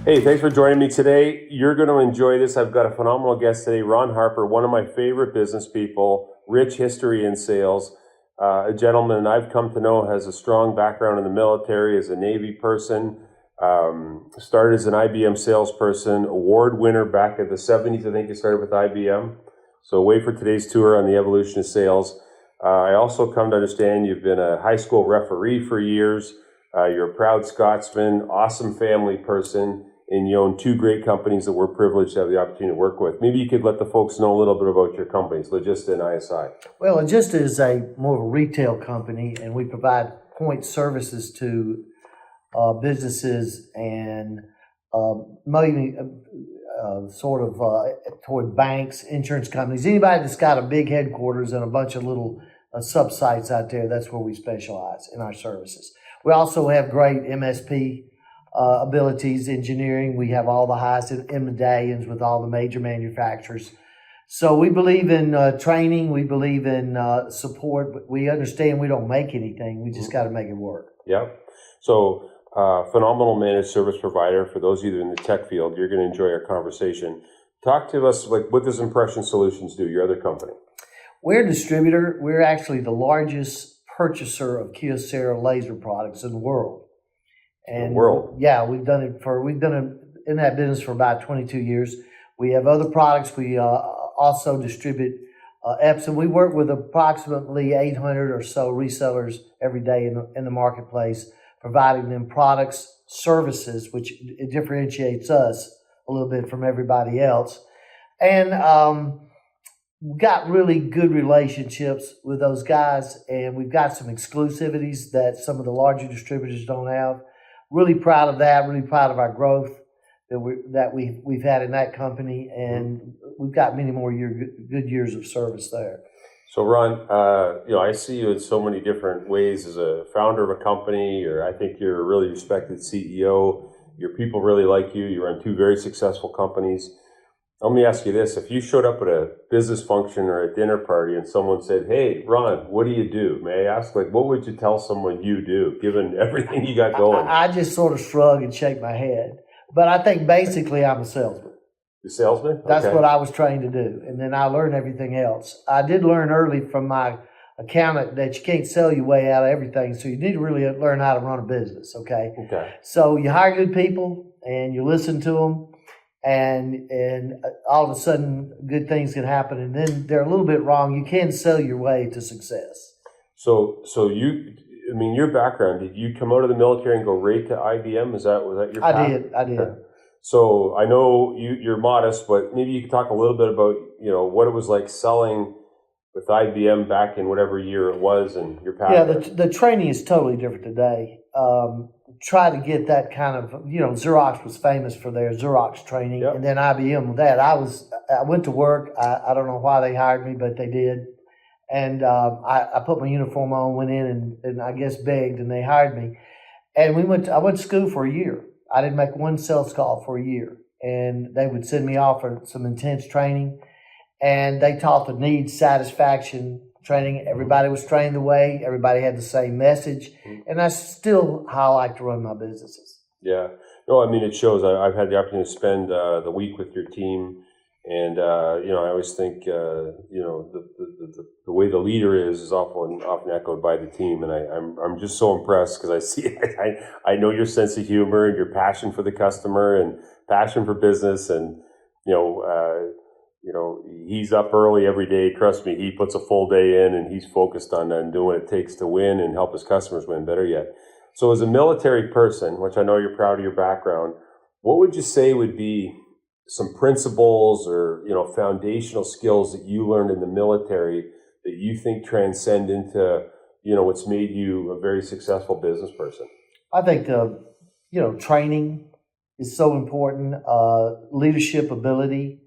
Hey, thanks for joining me today. You're going to enjoy this. I've got a phenomenal guest today, Ron Harper, one of my favorite business people, rich history in sales, a gentleman I've come to know has a strong background in the military as a Navy person, started as an IBM salesperson, award winner back in the 70s. I think he started with IBM. So wait for today's tour on the evolution of sales. I also come to understand you've been a high school referee for years. You're a proud Scotsman, awesome family person, and you own two great companies that we're privileged to have the opportunity to work with. Maybe you could let the folks know a little bit about your companies, Logista and ISI. Well, Logista is more of a retail company, and we provide point services to businesses and maybe toward banks, insurance companies, anybody that's got a big headquarters and a bunch of little sub-sites out there. That's where we specialize in our services. We also have great MSP abilities, engineering. We have all the highest in medallions with all the major manufacturers. So we believe in training. We believe in support. But we understand we don't make anything. We just got to make it work. Yep. So phenomenal managed service provider. For those of you in the tech field, you're going to enjoy our conversation. Talk to us, like, what does Impression Solutions do, your other company? We're a distributor. We're actually the largest purchaser of Kyocera laser products in the world. And yeah, we've done it in that business for about 22 years. We have other products. We also distribute Epson. We work with approximately 800 or so resellers every day in the marketplace, providing them products, services, which it differentiates us a little bit from everybody else. And we've got really good relationships with those guys, and we've got some exclusivities that some of the larger distributors don't have. Really proud of that. Really proud of our growth that we've had in that company, and we've got many more good years of service there. So Ron, I see you in so many different ways as a founder of a company, or I think you're a really respected CEO. Your people really like you. You run two very successful companies. Let me ask you this. If you showed up at a business function or a dinner party and someone said, "Hey, Ron, what do you do?" May I ask, what would you tell someone you do, given everything you got going? I just sort of shrug and shake my head. But I think basically I'm a salesman. The salesman? Okay. That's what I was trained to do. And then I learned everything else. I did learn early from my accountant that you can't sell your way out of everything. So you need to really learn how to run a business, okay? Okay. So you hire good people and you listen to them. And all of a sudden, good things can happen, and then they're a little bit wrong. You can sell your way to success. So your background, did you come out of the military and go right to IBM? Was that your path? I did. Okay. So I know you're modest, but maybe you could talk a little bit about, what it was like selling with IBM back in whatever year it was, and your path. Yeah, the training is totally different today. Try to get that kind of, Xerox was famous for their Xerox training, yep. And then IBM with that. I went to work. I don't know why they hired me, but they did. And I put my uniform on, went in, and I guess begged, and they hired me. And I went to school for a year. I didn't make one sales call for a year. And they would send me off for some intense training. And they taught the needs satisfaction training. Everybody was trained the way. Everybody had the same message. And that's still how I like to run my businesses. Yeah. No, I mean, it shows. I've had the opportunity to spend the week with your team. And, I always think, the way the leader is often echoed by the team. And I'm just so impressed because I see it. I know your sense of humor and your passion for the customer and passion for business. And, he's up early every day. Trust me, he puts a full day in, and he's focused on doing what it takes to win and help his customers win, better yet. So as a military person, which I know you're proud of your background, what would you say would be some principles or, foundational skills that you learned in the military that you think transcend into, what's made you a very successful business person? I think, training is so important. Leadership ability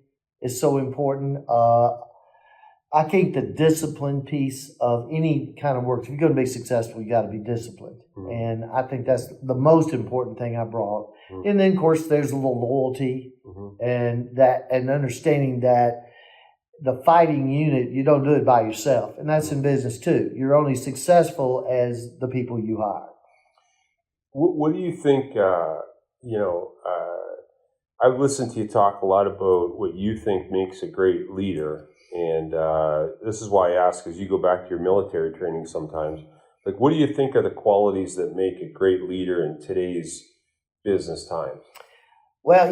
is so important. I think the discipline piece of any kind of work, if you're going to be successful, you got to be disciplined. Mm-hmm. And I think that's the most important thing I brought. Mm-hmm. And then, of course, there's a little loyalty, mm-hmm. and understanding that the fighting unit, you don't do it by yourself. And that's in business too. You're only successful as the people you hire. What do you think, I've listened to you talk a lot about what you think makes a great leader. And this is why I ask, as you go back to your military training sometimes, like, what do you think are the qualities that make a great leader in today's business times? Well,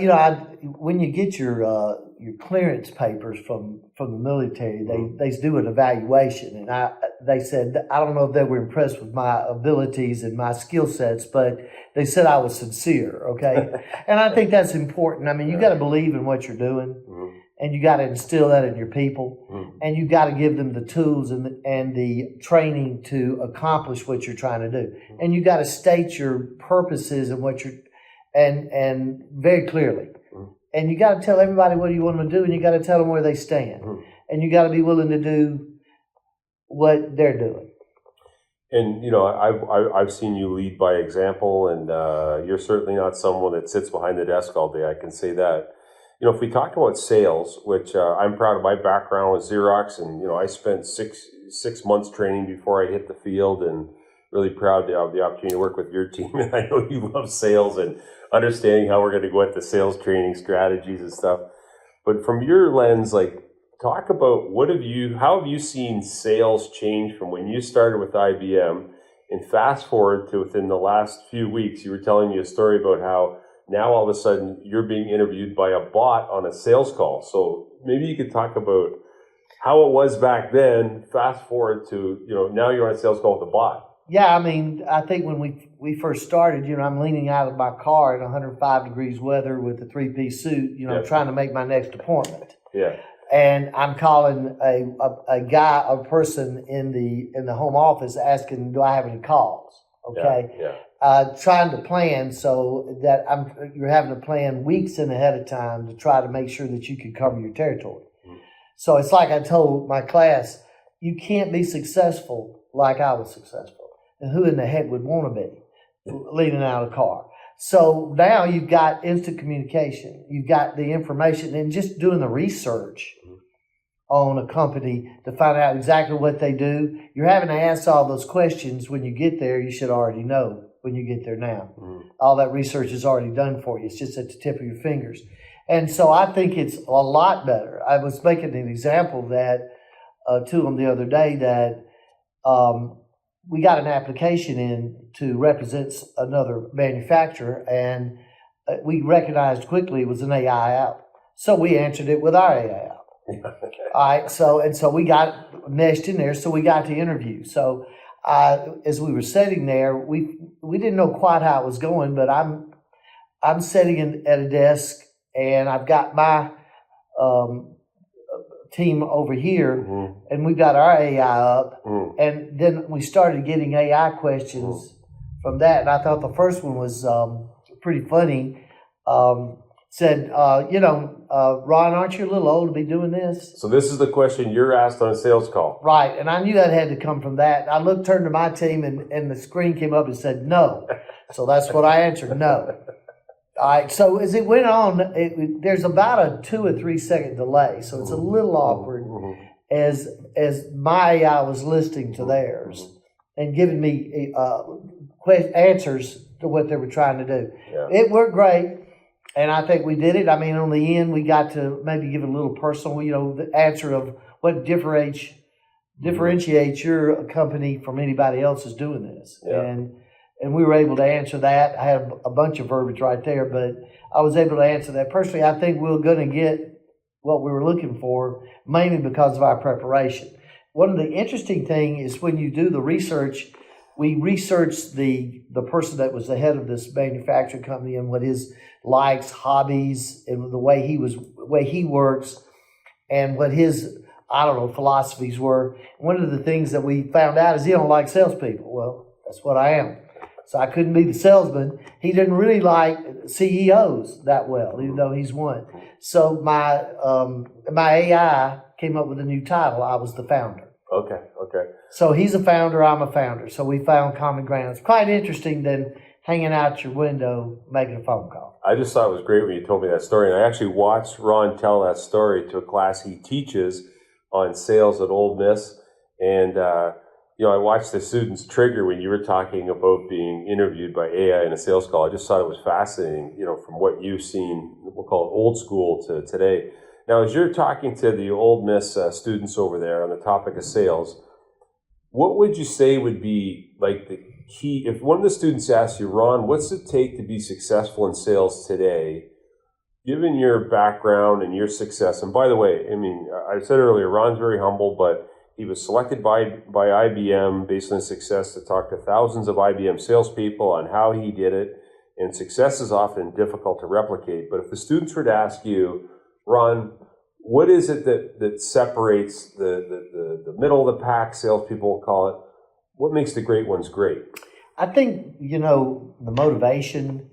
when you get your clearance papers from the military, they do an evaluation, and they said, I don't know if they were impressed with my abilities and my skill sets, but they said I was sincere. Okay, and I think that's important. I mean, you got to believe in what you're doing, and you got to instill that in your people, and you got to give them the tools and the training to accomplish what you're trying to do, and you got to state your purposes and what you're and very clearly. And you got to tell everybody what you want them to do, and you got to tell them where they stand. And you got to be willing to do what they're doing. And, I've seen you lead by example, and you're certainly not someone that sits behind the desk all day. I can say that. If we talk about sales, which I'm proud of my background with Xerox, and, I spent six months training before I hit the field, and really proud to have the opportunity to work with your team. And I know you love sales and understanding how we're going to go at the sales training strategies and stuff. But from your lens, like, talk about how have you seen sales change from when you started with IBM, and fast forward to within the last few weeks, you were telling me a story about how now all of a sudden you're being interviewed by a bot on a sales call. So maybe you could talk about how it was back then, fast forward to, now you're on a sales call with a bot. Yeah, I mean, I think when we first started, I'm leaning out of my car in 105 degrees weather with a three-piece suit, trying to make my next appointment. Yeah. And I'm calling a person in the home office asking, do I have any calls? Okay. Yeah. Trying to plan so that you're having to plan weeks in ahead of time to try to make sure that you can cover your territory. So it's like I told my class, you can't be successful like I was successful. And who in the heck would want to be leaning out of a car? So now you've got instant communication. You've got the information, and just doing the research on a company to find out exactly what they do. You're having to ask all those questions when you get there. You should already know when you get there now. All that research is already done for you. It's just at the tip of your fingers. And so I think it's a lot better. I was making an example that to them the other day that we got an application in to represent another manufacturer, and we recognized quickly it was an AI app. So we answered it with our AI app. Okay. All right. So we got meshed in there. So we got to interview. So as we were sitting there, we didn't know quite how it was going, but I'm sitting at a desk, and I've got my team over here, and we've got our AI up, and then we started getting AI questions from that, and I thought the first one was pretty funny. Said, Ron, aren't you a little old to be doing this? So this is the question you're asked on a sales call. Right, and I knew that had to come from that. I turned to my team, and the screen came up and said no. So that's what I answered, no. All right, so as it went on, there's about a 2 or 3 second delay, so it's a little awkward as my AI was listening to theirs and giving me answers to what they were trying to do. Yeah. It worked great, and I think we did it. I mean, on the end, we got to maybe give a little personal, the answer of what differentiates your company from anybody else is doing this. Yeah. And we were able to answer that. I had a bunch of verbiage right there, but I was able to answer that. Personally, I think we're going to get what we were looking for, mainly because of our preparation. One of the interesting things is when you do the research, we researched the person that was the head of this manufacturing company and what his likes, hobbies, and the way he works, and what his philosophies were. One of the things that we found out is he don't like salespeople. Well, that's what I am. So I couldn't be the salesman. He didn't really like CEOs that well, even though he's one. So my AI came up with a new title. I was the founder. Okay. So he's a founder, I'm a founder. So we found common ground. It's quite interesting than hanging out your window making a phone call. I just thought it was great when you told me that story. And I actually watched Ron tell that story to a class he teaches on sales at Ole Miss. And, I watched the students trigger when you were talking about being interviewed by AI in a sales call. I just thought it was fascinating, from what you've seen, we'll call it old school to today. Now, as you're talking to the Old Miss students over there on the topic of sales, what would you say would be like the key? If one of the students asks you, Ron, what's it take to be successful in sales today, given your background and your success? And by the way, I mean, I said earlier, Ron's very humble, but he was selected by IBM based on his success to talk to thousands of IBM salespeople on how he did it. And success is often difficult to replicate. But if the students were to ask you, Ron, what is it that separates the middle of the pack salespeople, we'll call it? What makes the great ones great? I think, the motivation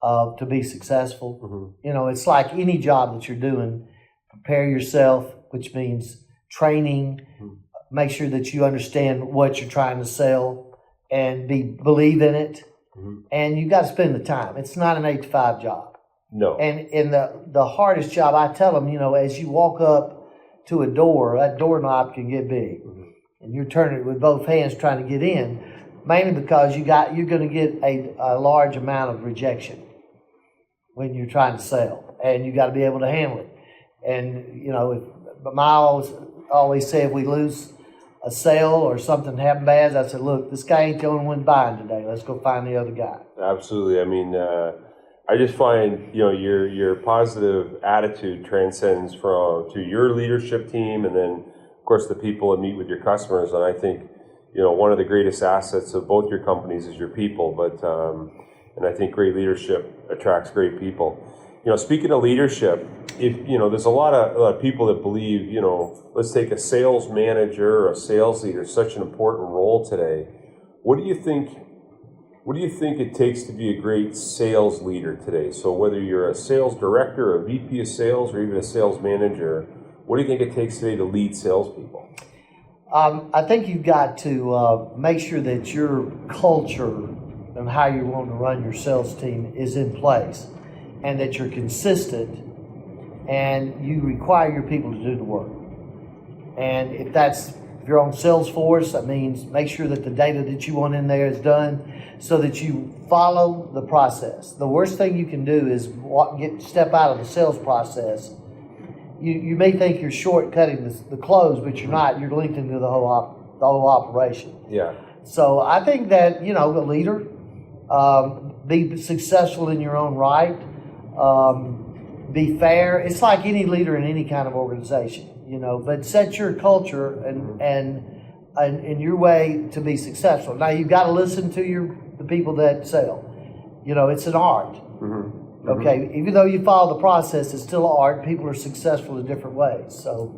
to be successful. Mm-hmm. It's like any job that you're doing. Prepare yourself, which means training, mm-hmm. Make sure that you understand what you're trying to sell and believe in it. Mm-hmm. And you got to spend the time. It's not an 8-to-5 job. No. And the hardest job, I tell them, as you walk up to a door, that doorknob can get big. Mm-hmm. And you're turning it with both hands trying to get in, mainly because you're going to get a large amount of rejection when you're trying to sell. And you got to be able to handle it. And, but I always say if we lose a sale or something happened bad, I said, look, this guy ain't the only one buying today. Let's go find the other guy. Absolutely. I mean, I just find, your positive attitude transcends to your leadership team and then, of course, the people that meet with your customers. And I think, one of the greatest assets of both your companies is your people. But, and I think great leadership attracts great people. Speaking of leadership, there's a lot of people that believe, let's take a sales manager or a sales leader, such an important role today. What do you think it takes to be a great sales leader today? So whether you're a sales director, a VP of sales, or even a sales manager, what do you think it takes today to lead salespeople? I think you've got to make sure that your culture and how you want to run your sales team is in place and that you're consistent and you require your people to do the work. And if you're on Salesforce, that means make sure that the data that you want in there is done so that you follow the process. The worst thing you can do is step out of the sales process. You may think you're shortcutting the close, but you're not. You're linked into the whole operation. Yeah. So I think that, a leader, be successful in your own right, be fair. It's like any leader in any kind of organization, but set your culture and your way to be successful. Now you've got to listen to the people that sell. It's an art. Mm-hmm. Okay, even though you follow the process, it's still an art. People are successful in different ways. So,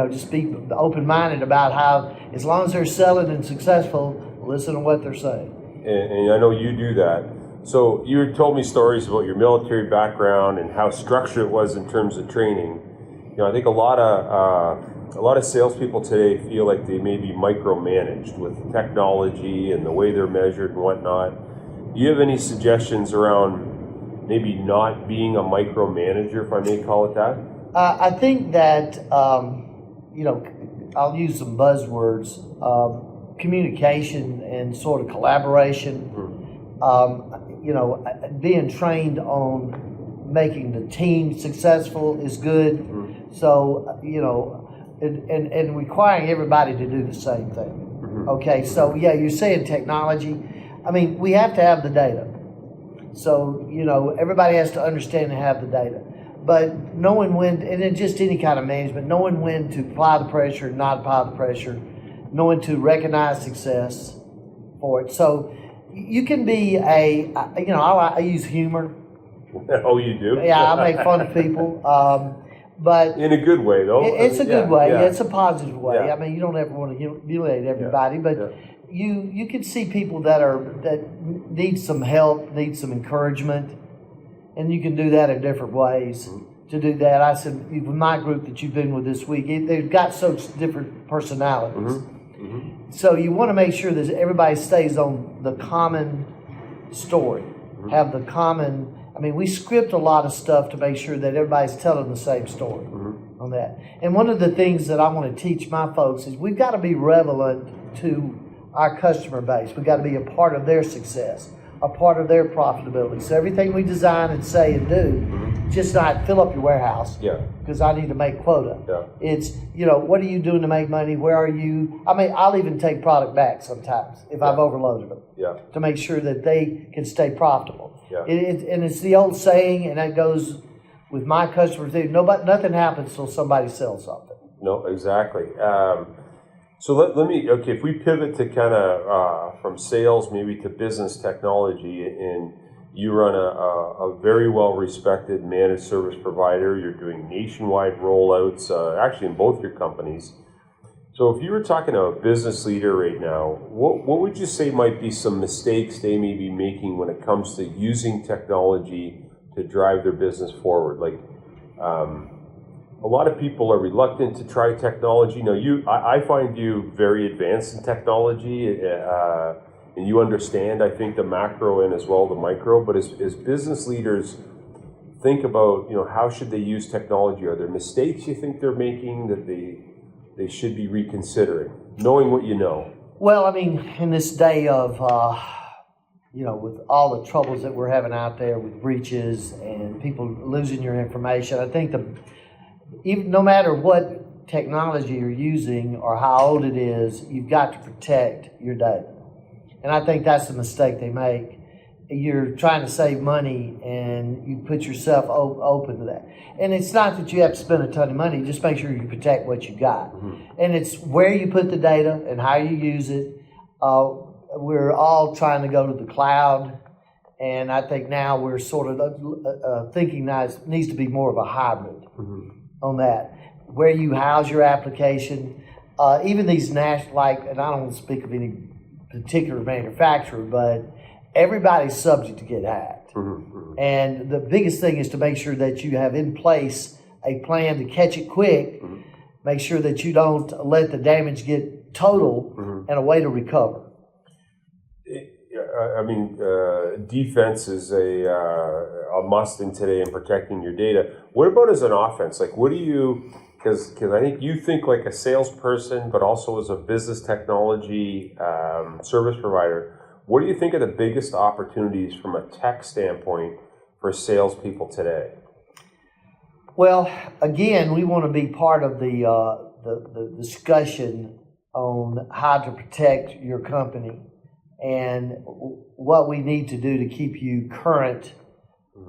just be open-minded about how, as long as they're selling and successful, listen to what they're saying. And I know you do that. So you told me stories about your military background and how structured it was in terms of training. I think a lot of salespeople today feel like they may be micromanaged with technology and the way they're measured and whatnot. Do you have any suggestions around maybe not being a micromanager, if I may call it that? I think that, I'll use some buzzwords, communication and sort of collaboration, being trained on making the team successful is good. Mm-hmm. So, and requiring everybody to do the same thing. Mm-hmm. Okay, so yeah, you're saying technology. I mean, we have to have the data. So, everybody has to understand and have the data. But knowing when, and in just any kind of management, knowing when to apply the pressure and not apply the pressure, knowing to recognize success for it. So you can be I use humor. Oh, you do? Yeah, I make fun of people. But in a good way, though. It's a good way. Yeah. It's a positive way. Yeah. I mean, you don't ever want to humiliate everybody, but you can see people that need some help, need some encouragement, and you can do that in different ways. Mm-hmm. To do that, I said, with my group that you've been with this week, they've got such different personalities. Mm-hmm. Mm-hmm. So you want to make sure that everybody stays on the common story, mm-hmm. have the common. I mean, we script a lot of stuff to make sure that everybody's telling the same story mm-hmm. on that. And one of the things that I want to teach my folks is we've got to be relevant to our customer base. We've got to be a part of their success. are part of their profitability. So everything we design and say and do, just not fill up your warehouse because I need to make quota. It's, what are you doing to make money? Where are you? I mean, I'll even take product back sometimes if I've overloaded them to make sure that they can stay profitable. And it's the old saying, and that goes with my customers too, nothing happens till somebody sells something. No, exactly. So let me, if we pivot to kind of from sales maybe to business technology, and you run a very well-respected managed service provider, you're doing nationwide rollouts, actually in both your companies. So if you were talking to a business leader right now, what would you say might be some mistakes they may be making when it comes to using technology to drive their business forward? Like, a lot of people are reluctant to try technology. Now, I find you very advanced in technology, and you understand, I think, the macro and as well the micro. But as business leaders think about, how should they use technology? Are there mistakes you think they're making that they should be reconsidering, knowing what you know? Well, I mean, in this day of, with all the troubles that we're having out there with breaches and people losing your information, I think even no matter what technology you're using or how old it is, you've got to protect your data. And I think that's the mistake they make. You're trying to save money and you put yourself open to that. And it's not that you have to spend a ton of money, just make sure you protect what you got. And it's where you put the data and how you use it. We're all trying to go to the cloud. And I think now we're sort of thinking that it needs to be more of a hybrid on that. Where you house your application, even these national, and I don't want to speak of any particular manufacturer, but everybody's subject to get hacked. And the biggest thing is to make sure that you have in place a plan to catch it quick, make sure that you don't let the damage get total, and a way to recover. I mean, defense is a must in today in protecting your data. What about as an offense? Like, what do you, because I think you think like a salesperson, but also as a business technology service provider, what do you think are the biggest opportunities from a tech standpoint for salespeople today? Well, again, we want to be part of the discussion on how to protect your company and what we need to do to keep you current,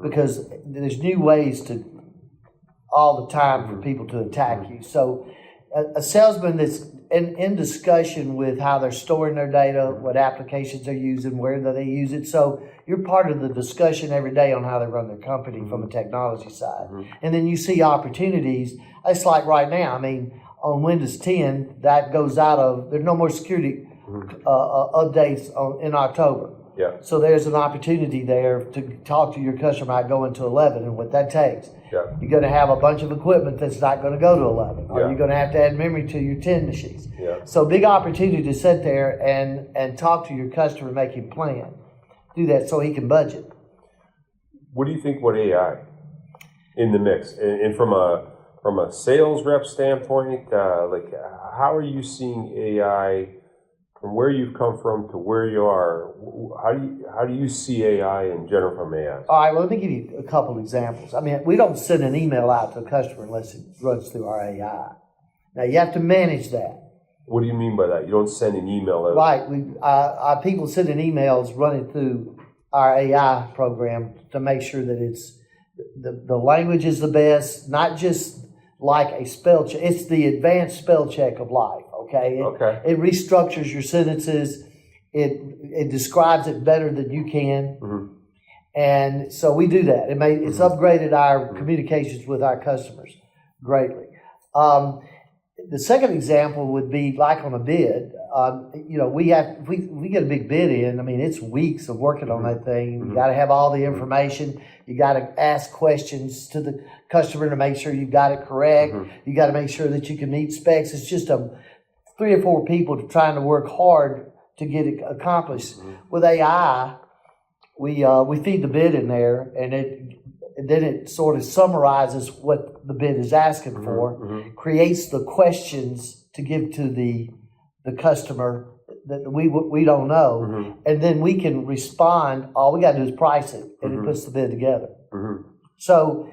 because there's new ways to all the time for people to attack you. So a salesman that's in discussion with how they're storing their data, what applications they're using, where they use it. So you're part of the discussion every day on how they run their company from a technology side. And then you see opportunities. It's like right now, I mean, on Windows 10, that goes out of, there's no more security updates in October. So there's an opportunity there to talk to your customer about going to 11 and what that takes. You're going to have a bunch of equipment that's not going to go to 11. Or you're going to have to add memory to your 10 machines. So big opportunity to sit there and talk to your customer and make him plan. Do that so he can budget. What do you think about AI in the mix? And from a sales rep standpoint, how are you seeing AI from where you've come from to where you are? How do you see AI in general from AI? All right, well, let me give you a couple examples. I mean, we don't send an email out to a customer unless it runs through our AI. Now, you have to manage that. What do you mean by that? You don't send an email out? Right. Our people sending emails running through our AI program to make sure that it's the language is the best, not just like a spell check. It's the advanced spell check of life. Okay. It restructures your sentences. It describes it better than you can. And so we do that. It's upgraded our communications with our customers greatly. The second example would be like on a bid. We get a big bid in. I mean, it's weeks of working on that thing. You got to have all the information. You got to ask questions to the customer to make sure you got it correct. You got to make sure that you can meet specs. It's just 3 or 4 people trying to work hard to get it accomplished. With AI, we feed the bid in there, and then it sort of summarizes what the bid is asking for, creates the questions to give to the customer that we don't know, Mm-hmm. and then we can respond. All we got to do is price it, and Mm-hmm. it puts the bid together. Mm-hmm. So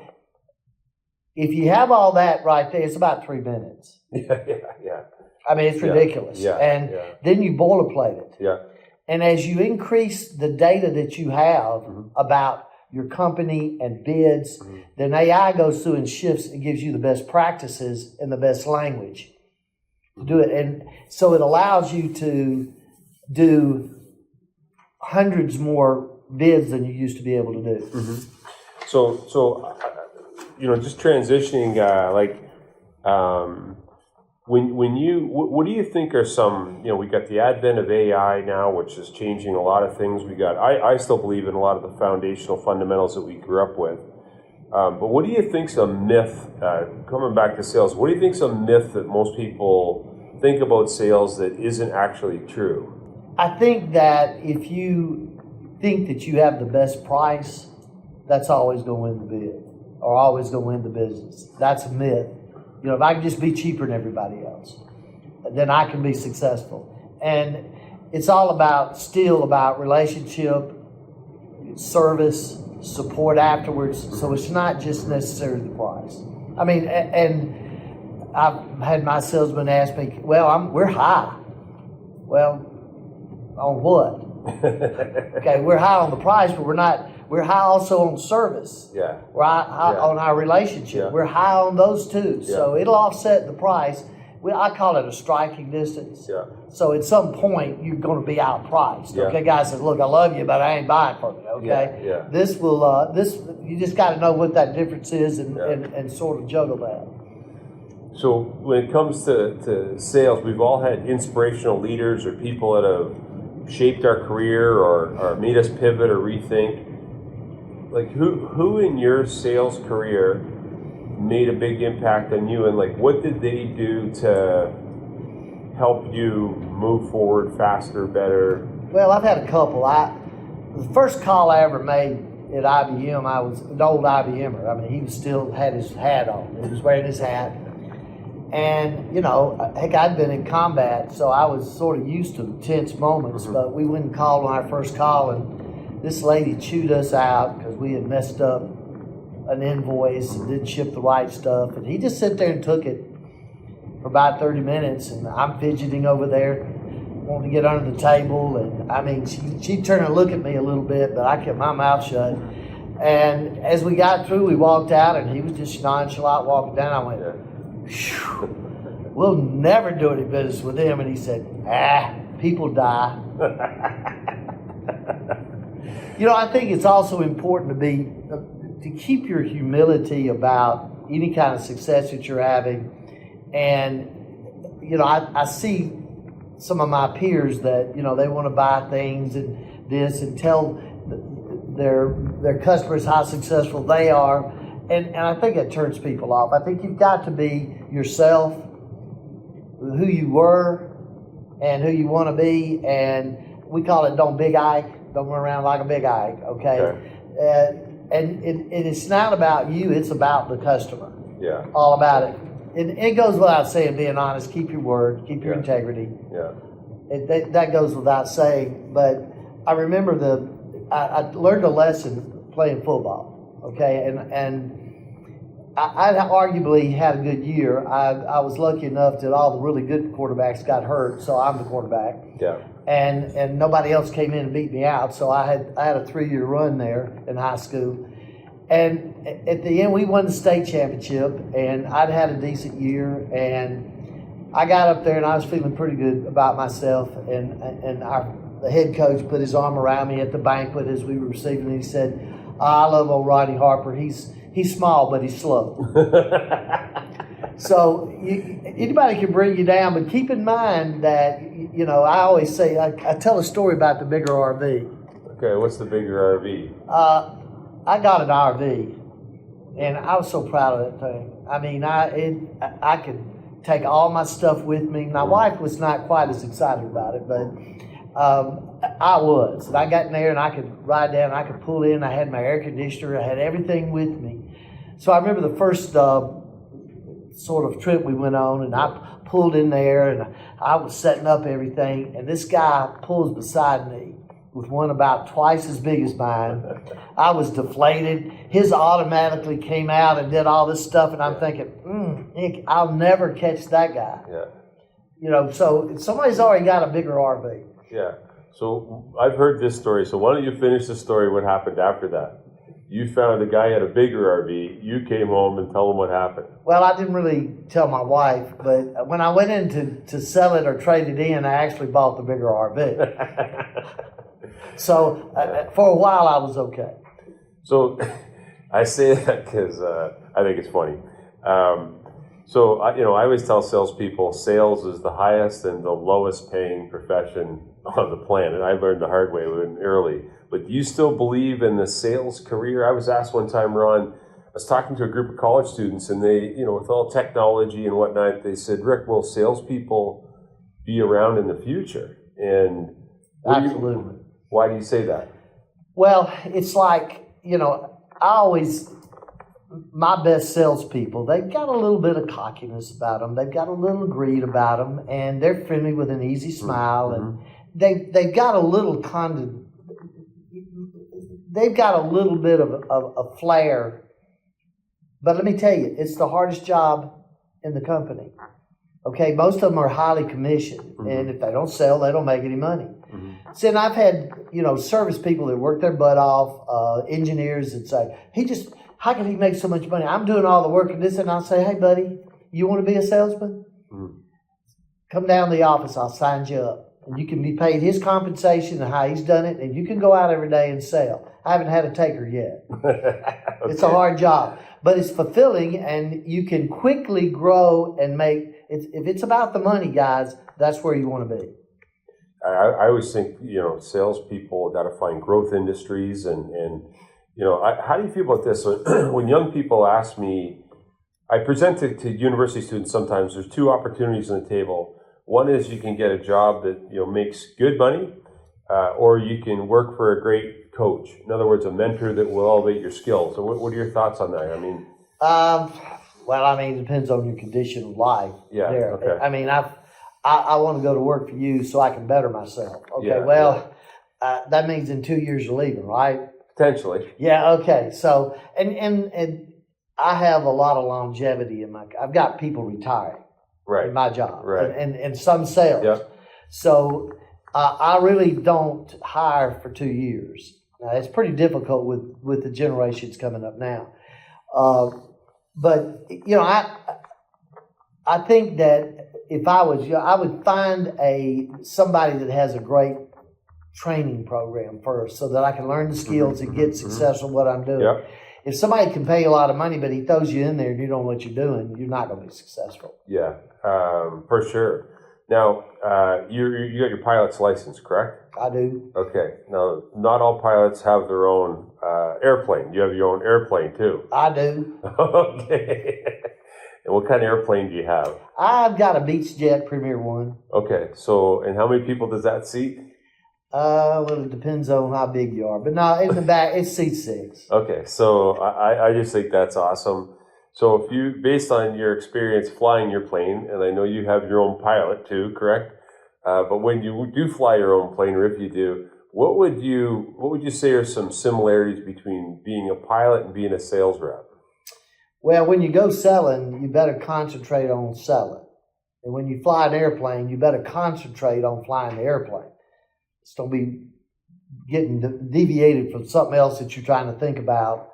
if you have all that right there, it's about 3 minutes. Yeah. I mean, it's ridiculous. Yeah. And Yeah. then you boilerplate it. Yeah. And as you increase the data that you have Mm-hmm. about your company and bids, Mm-hmm. then AI goes through and shifts and gives you the best practices and the best language to do it. And so it allows you to do hundreds more bids than you used to be able to do. Mm-hmm. So just transitioning, what do you think are some, we got the advent of AI now, which is changing a lot of things. I still believe in a lot of the foundational fundamentals that we grew up with. But what do you think's a myth, coming back to sales, what do you think's a myth that most people think about sales that isn't actually true? I think that if you think that you have the best price, that's always going to win the bid or always going to win the business. That's a myth. If I can just be cheaper than everybody else, then I can be successful. And it's all about relationship, service, support afterwards. So it's not just necessarily the price. I mean, and I've had my salesman ask me, well, we're high. Well, on what? Okay, we're high on the price, but we're high also on service. Yeah. We're high on our relationship. Yeah. We're high on those two. Yeah. So it'll offset the price. I call it a striking distance. Yeah. So at some point, you're going to be outpriced. Yeah. Okay, guy says, look, I love you, but I ain't buying from you. Okay? Yeah. This you just got to know what that difference is and sort of juggle that. So when it comes to sales, we've all had inspirational leaders or people that have shaped our career or made us pivot or rethink. Like who in your sales career made a big impact on you, and what did they do to help you move forward faster, better? Well, I've had a couple. The first call I ever made at IBM, I was an old IBMer. I mean, he still had his hat on. He was wearing his hat. And, heck, I'd been in combat, so I was sort of used to tense moments, Mm-hmm. but we went and called on our first call, and this lady chewed us out because we had messed up an invoice and didn't ship the right stuff. And he just sat there and took it for about 30 minutes, and I'm fidgeting over there, wanting to get under the table. And, I mean, she turned and looked at me a little bit, but I kept my mouth shut. And as we got through, we walked out, and he was just nonchalant walking down. I went, we'll never do any business with him. And he said, people die. I think it's also important to keep your humility about any kind of success that you're having. And, I see some of my peers that, they want to buy things and this and tell their customers how successful they are. And I think that turns people off. I think you've got to be yourself, who you were and who you want to be. And we call it don't big eye. Don't run around like a big eye, okay? And it's not about you, it's about the customer. Yeah. All about it. And it goes without saying, being honest, keep your word, keep your integrity. Yeah. That goes without saying. But I remember I learned a lesson playing football, okay? And I arguably had a good year. I was lucky enough that all the really good quarterbacks got hurt, so I'm the quarterback. Yeah. And nobody else came in and beat me out, so I had a 3-year run there in high school. And at the end, we won the state championship, and I'd had a decent year. And I got up there, and I was feeling pretty good about myself. And the head coach put his arm around me at the banquet as we were receiving it. He said, I love old Ron Harper. He's small, but he's slow. So anybody can bring you down, but keep in mind that, I always say, I tell a story about the bigger RV. Okay, what's the bigger RV? I got an RV, and I was so proud of that thing. I mean, I could take all my stuff with me. My wife was not quite as excited about it, but I was. And I got in there, and I could ride down, I could pull in. I had my air conditioner. I had everything with me. So I remember the first sort of trip we went on, and I pulled in there, and I was setting up everything, and this guy pulls beside me with one about twice as big as mine. I was deflated. His automatically came out and did all this stuff, and I'm thinking, Nick, I'll never catch that guy. Yeah. You know, so somebody's already got a bigger RV. Yeah. So I've heard this story. So why don't you finish the story? What happened after that? You found a guy had a bigger RV. You came home and tell him what happened. Well, I didn't really tell my wife, but when I went in to sell it or trade it in, I actually bought the bigger RV. So for a while, I was okay. So I say that because I think it's funny. So I always tell salespeople, sales is the highest and the lowest paying profession on the planet. I learned the hard way early. But do you still believe in the sales career? I was asked one time, Ron, I was talking to a group of college students, and they, with all technology and whatnot, they said, Rick, will salespeople be around in the future? And Absolutely. Why do you say that? Well, it's like, my best salespeople, they've got a little bit of cockiness about them. They've got a little greed about them, and they're friendly with an easy smile, and they've got a little they've got a little bit of a flair. But let me tell you, it's the hardest job in the company. Okay, most of them are highly commissioned, and if they don't sell, they don't make any money. See, and I've had, service people that work their butt off, engineers that say, how can he make so much money? I'm doing all the work and this, and I'll say, hey, buddy, you want to be a salesman? Come down to the office, I'll sign you up. And you can be paid his compensation and how he's done it, and you can go out every day and sell. I haven't had a taker yet. Okay. It's a hard job, but it's fulfilling, and you can quickly grow and make it. If it's about the money, guys, that's where you want to be. I always think, salespeople got to find growth industries, and how do you feel about this? When young people ask me, I present to university students sometimes, there's two opportunities on the table. One is you can get a job that makes good money, or you can work for a great coach. In other words, a mentor that will elevate your skills. So what are your thoughts on that? It depends on your condition of life. Yeah. There. Okay. I want to go to work for you so I can better myself. Okay. Yeah, that means in 2 years you're leaving, right? Potentially. Yeah. Okay. So and I have a lot of longevity I've got people retiring. Right. In my job, right, and some sales. Yep. So I really don't hire for 2 years. Now, it's pretty difficult with the generations coming up now. But I think that if I was you, I would find somebody that has a great training program first, so that I can learn the skills and get successful at what I'm doing. Yep. If somebody can pay you a lot of money, but he throws you in there and you don't know what you're doing, you're not going to be successful. Yeah, for sure. Now, you got your pilot's license, correct? I do. Okay. Now, not all pilots have their own airplane. You have your own airplane, too. I do. Okay. And what kind of airplane do you have? I've got a Beechjet Premier One. Okay. So, and how many people does that seat? Well, it depends on how big you are. But no, in the back, it seats 6. Okay. So, I just think that's awesome. So, if you, based on your experience flying your plane, and I know you have your own pilot too, correct? But when you do fly your own plane, or if you do, what would you say are some similarities between being a pilot and being a sales rep? Well, when you go selling, you better concentrate on selling. And when you fly an airplane, you better concentrate on flying the airplane. Just don't be getting deviated from something else that you're trying to think about.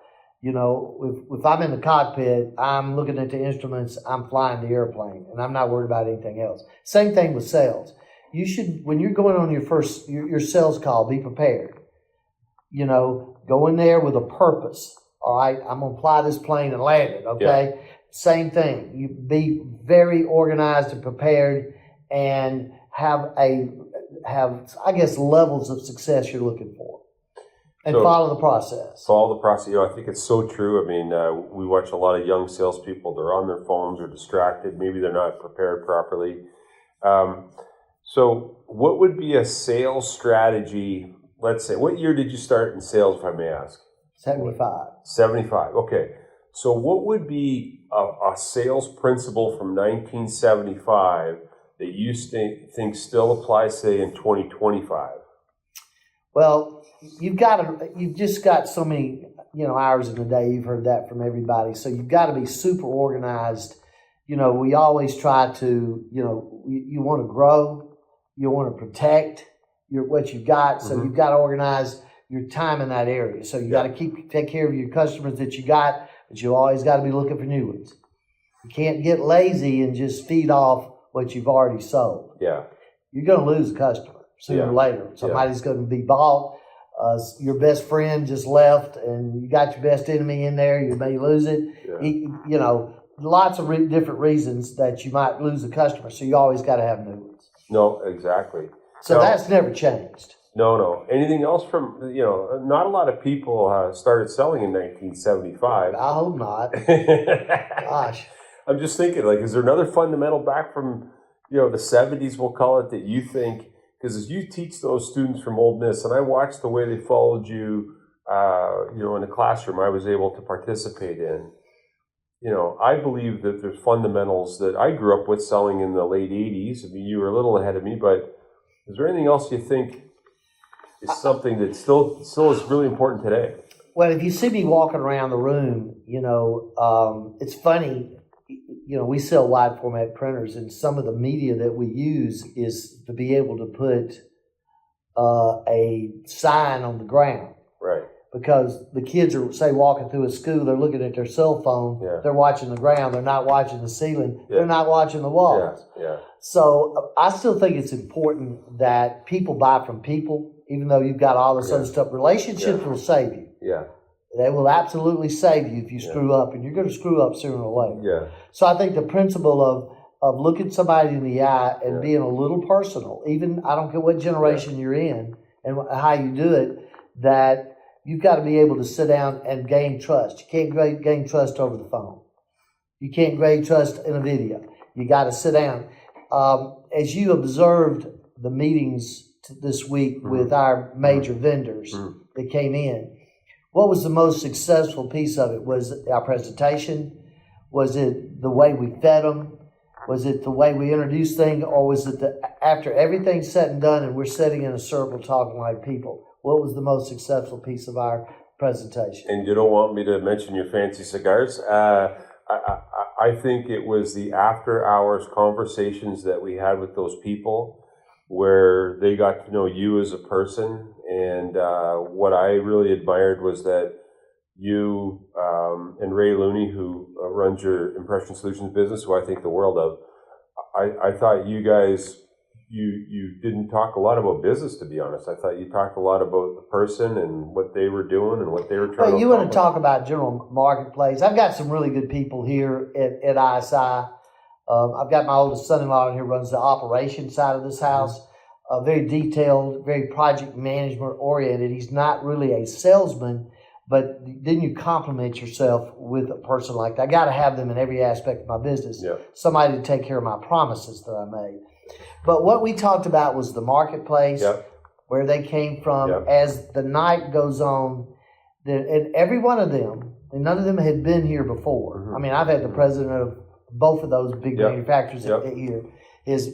If I'm in the cockpit, I'm looking at the instruments, I'm flying the airplane, and I'm not worried about anything else. Same thing with sales. You should, when you're going on your sales call, be prepared. Go in there with a purpose. All right, I'm going to fly this plane and land it, okay? Yeah. Same thing. You be very organized and prepared, and have levels of success you're looking for. And follow the process. Follow the process. I think it's so true. I mean, we watch a lot of young salespeople. They're on their phones or distracted. Maybe they're not prepared properly. So what would be a sales strategy? Let's say, what year did you start in sales, if I may ask? 75. 75. Okay. So what would be a sales principle from 1975 that you think still applies today in 2025? Well, you've just got so many, hours in the day. You've heard that from everybody. So you've got to be super organized. We always try to, you want to grow, you want to protect what you've got. So you've got to organize your time in that area. So you got to take care of your customers that you got, but you always got to be looking for new ones. You can't get lazy and just feed off what you've already sold. Yeah. You're going to lose a customer sooner or later. Somebody's going to be bought. Your best friend just left, and you got your best enemy in there. You may lose it. Yeah. Lots of different reasons that you might lose a customer. So you always got to have new ones. No, exactly. So that's never changed. No. Anything else from, not a lot of people started selling in 1975. I hope not. Gosh. I'm just thinking, is there another fundamental back from, the 70s, we'll call it, that you think, because as you teach those students from Old Miss, and I watched the way they followed you, in a classroom I was able to participate in, I believe that there's fundamentals that I grew up with selling in the late 80s. I mean, you were a little ahead of me, but is there anything else you think is something that still is really important today? Well, if you see me walking around the room, it's funny. We sell wide format printers, and some of the media that we use is to be able to put a sign on the ground. Right. Because the kids are, say, walking through a school, they're looking at their cell phone, they're watching the ground, they're not watching the ceiling, they're not watching the walls. Yeah. So I still think it's important that people buy from people, even though you've got all this other stuff. Relationships will save you. Yeah. They will absolutely save you if you screw up, and you're going to screw up sooner or later. Yeah. So I think the principle of looking somebody in the eye and being a little personal, even I don't care what generation you're in and how you do it, that you've got to be able to sit down and gain trust. You can't gain trust over the phone. You can't gain trust in a video. You got to sit down. As you observed the meetings this week with our major vendors that came in, what was the most successful piece of it? Was it our presentation? Was it the way we fed them? Was it the way we introduced things? Or was it after everything's said and done and we're sitting in a circle talking like people? What was the most successful piece of our presentation? And you don't want me to mention your fancy cigars. I think it was the after hours conversations that we had with those people where they got to know you as a person. And what I really admired was that you and Ray Looney, who runs your Impression Solutions business, who I think the world of, I thought you guys, you didn't talk a lot about business, to be honest. I thought you talked a lot about the person and what they were doing and what they were trying to you want to talk about general marketplace. I've got some really good people here at ISI. I've got my oldest son-in-law in here, runs the operations side of this house. Very detailed, very project management oriented. He's not really a salesman, but then you compliment yourself with a person like that. I got to have them in every aspect of my business. Yeah. Somebody to take care of my promises that I made. But what we talked about was the marketplace, where they came from. As the night goes on, and every one of them, and none of them had been here before. I mean, I've had the president of both of those big manufacturers here.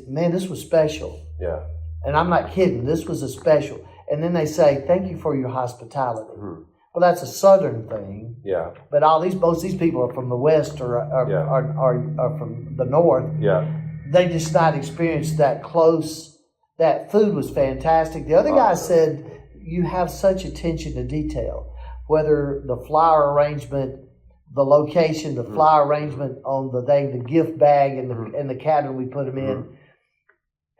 Man, this was special. Yeah. And I'm not kidding. This was a special. And then they say, thank you for your hospitality. Well, that's a southern thing. Yeah. But most of these people are from the west or are from the north. Yeah. They just not experienced that close. That food was fantastic. The other guy said, you have such attention to detail, whether the flower arrangement, the location, the flower arrangement on the gift bag and the cabin we put them in.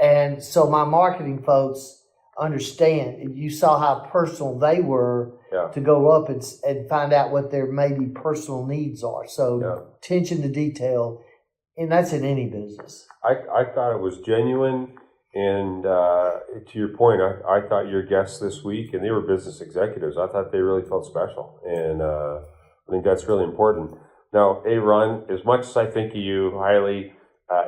And so my marketing folks understand. You saw how personal they were to go up and find out what their maybe personal needs are. So attention to detail, and that's in any business. I thought it was genuine, and to your point, I thought your guests this week, and they were business executives, I thought they really felt special, and I think that's really important. Now, hey, Ron, as much as I think of you highly,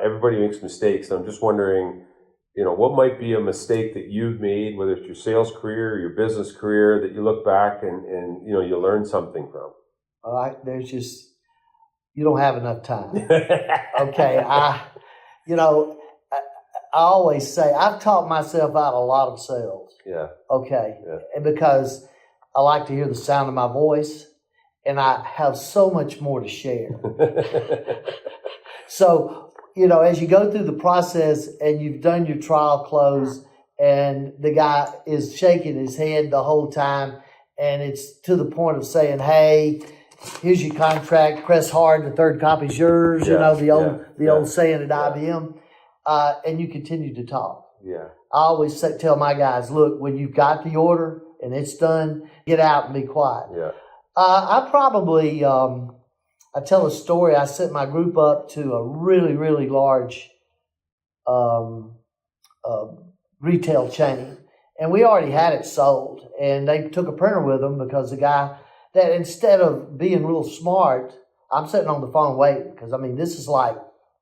everybody makes mistakes, and I'm just wondering, what might be a mistake that you've made, whether it's your sales career or your business career, that you look back and you learn something from? There's just, you don't have enough time. Okay, you know, I always say I've taught myself out a lot of sales. Yeah. Okay, Yeah. and because I like to hear the sound of my voice, and I have so much more to share. So, you know, as you go through the process and you've done your trial close, and the guy is shaking his head the whole time, and it's to the point of saying, "Hey, here's your contract. Press hard. The third copy's yours." Yeah, You know, the yeah, old saying at yeah. IBM. And you continue to talk. Yeah. I always tell my guys, look, when you've got the order and it's done, get out and be quiet. Yeah. I probably, I tell a story. I sent my group up to a really, really large retail chain, and we already had it sold. And they took a printer with them because the guy, that instead of being real smart, I'm sitting on the phone waiting because, I mean, this is like,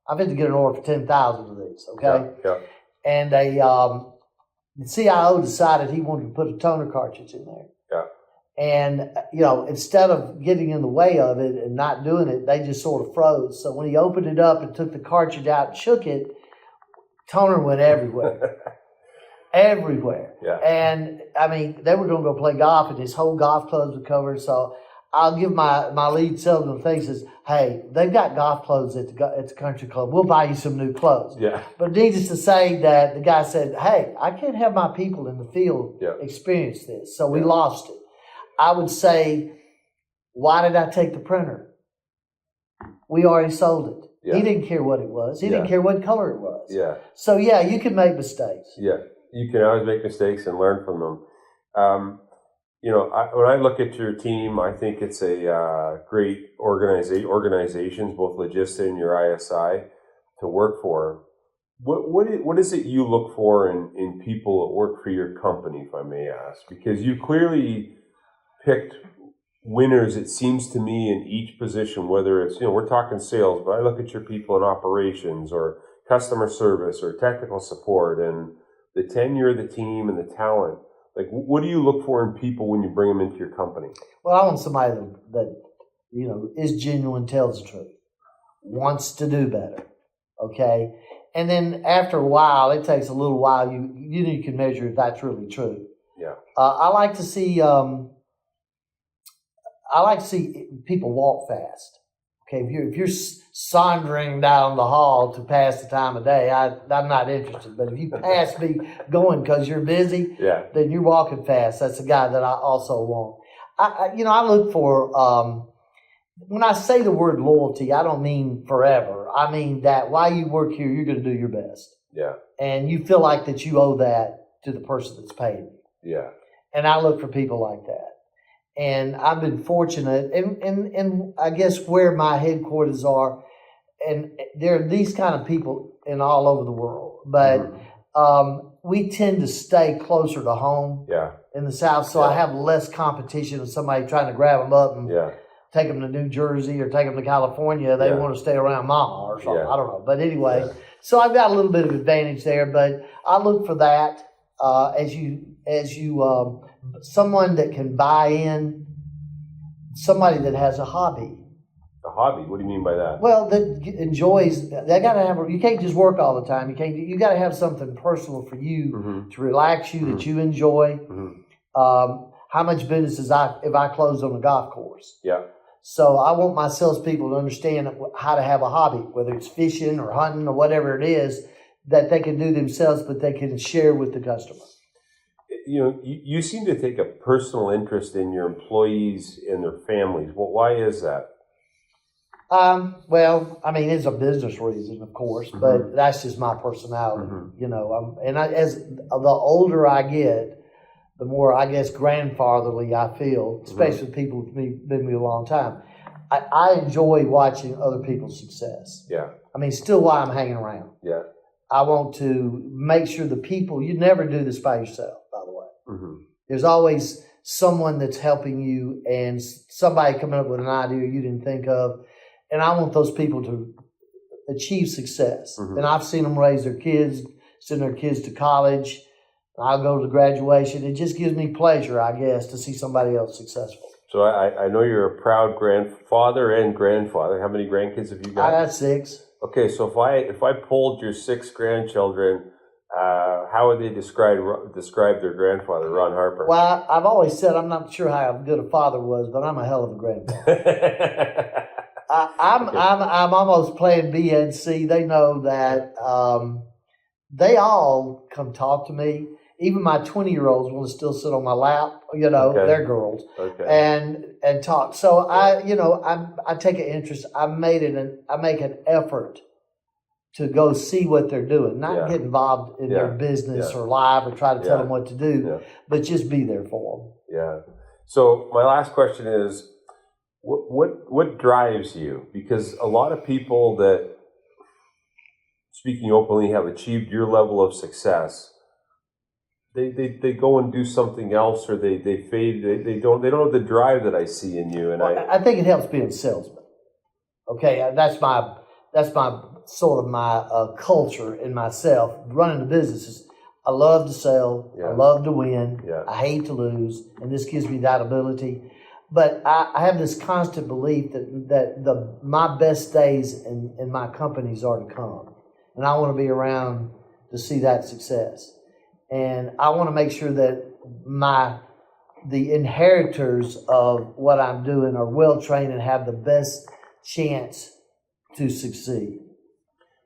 I've had to get an order for 10,000 of these, okay? Yeah. And the CIO decided he wanted to put a toner cartridge in there. Yeah. And, you know, instead of getting in the way of it and not doing it, they just sort of froze. So when he opened it up and took the cartridge out and shook it, toner went everywhere. Everywhere. Yeah. And, I mean, they were going to go play golf, and his whole golf clubs were covered. So I'll give my lead salesman things is, hey, they've got golf clothes at the country club. We'll buy you some new clothes. Yeah. But needless to say that the guy said, hey, I can't have my people in the field experience this. So we lost it. I would say, why did I take the printer? We already sold it. Yeah. He didn't care what it was. He didn't care what color it was. Yeah. So, yeah, you can make mistakes. Yeah. You can always make mistakes and learn from them. You know, when I look at your team, I think it's a great organizations, both Logista and your ISI, to work for. What is it you look for in people that work for your company, if I may ask? Because you clearly picked winners, it seems to me, in each position, whether it's, you know, we're talking sales, but I look at your people in operations or customer service or technical support, and the tenure of the team and the talent. Like, what do you look for in people when you bring them into your company? Well, I want somebody that you know, is genuine, tells the truth, wants to do better, okay? And then after a while, it takes a little while, you can measure if that's really true. Yeah. I like to see people walk fast. Okay, if you're sauntering down the hall to pass the time of day, I'm not interested. But if you pass me going because you're busy, then you're walking fast. That's the guy that I also want. I look for, when I say the word loyalty, I don't mean forever. I mean that while you work here, you're going to do your best. Yeah. And you feel like that you owe that to the person that's paying you. Yeah. And I look for people like that. And I've been fortunate, and I guess where my headquarters are, and there are these kind of people in all over the world, but we tend to stay closer to home in the South, so I have less competition of somebody trying to grab them up and take them to New Jersey or take them to California. They want to stay around Mama or something. I don't know. But anyway, so I've got a little bit of advantage there, but I look for that as you someone that can buy in, somebody that has a hobby. A hobby? What do you mean by that? Well, that enjoys. They got to have. You can't just work all the time. You got to have something personal for you to relax you that you enjoy. How much business if I close on a golf course? Yeah. So I want my salespeople to understand how to have a hobby, whether it's fishing or hunting or whatever it is, that they can do themselves, but they can share with the customer. You know, you seem to take a personal interest in your employees and their families. Well, why is that? Well, I mean, it's a business reason, of course, but that's just my personality. You know, as the older I get, the more, I guess, grandfatherly I feel, especially with people who've been with me a long time. I enjoy watching other people's success. Yeah. I mean, still why I'm hanging around. Yeah. I want to make sure the people, you never do this by yourself, by the way. There's always someone that's helping you and somebody coming up with an idea you didn't think of. And I want those people to achieve success. And I've seen them raise their kids, send their kids to college. I'll go to graduation. It just gives me pleasure, I guess, to see somebody else successful. So I know you're a proud grandfather and grandfather. How many grandkids have you got? I got 6. Okay, so if I polled your 6 grandchildren, how would they describe their grandfather, Ron Harper? Well, I've always said I'm not sure how good a father was, but I'm a hell of a grandfather. I'm almost playing B and C. They know that they all come talk to me. Even my 20-year-olds want to still sit on my lap. Okay. They're girls, Okay. and talk. So I take an interest. I make an effort to go see what they're doing, not get involved in their business or live or try to tell them what to do, but just be there for them. Yeah. So my last question is, what drives you? Because a lot of people that, speaking openly, have achieved your level of success, they go and do something else, or they fade. They don't have the drive that I see in you. And I think it helps being a salesman. Okay, that's my sort of my culture in myself. Running the businesses, I love to sell. I love to win. I hate to lose, and this gives me that ability. But I have this constant belief that my best days in my companies are to come, and I want to be around to see that success. And I want to make sure that the inheritors of what I'm doing are well trained and have the best chance to succeed.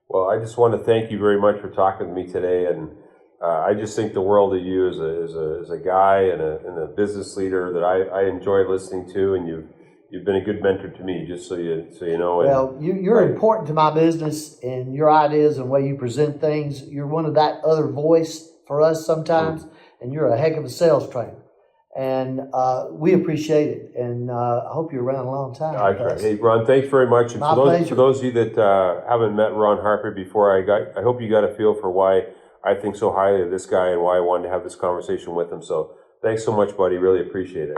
Well, I just want to thank you very much for talking to me today, and I just think the world of you as a guy and a business leader that I enjoy listening to, and you've been a good mentor to me. Just so you know. Well, you're important to my business, and your ideas and the way you present things. You're one of that other voice for us sometimes, and you're a heck of a sales trainer. And we appreciate it, and I hope you're around a long time. Hey, Ron, thanks very much. And pleasure. For those of you that haven't met Ron Harper before, I hope you got a feel for why I think so highly of this guy and why I wanted to have this conversation with him. So thanks so much, buddy. Really appreciate it.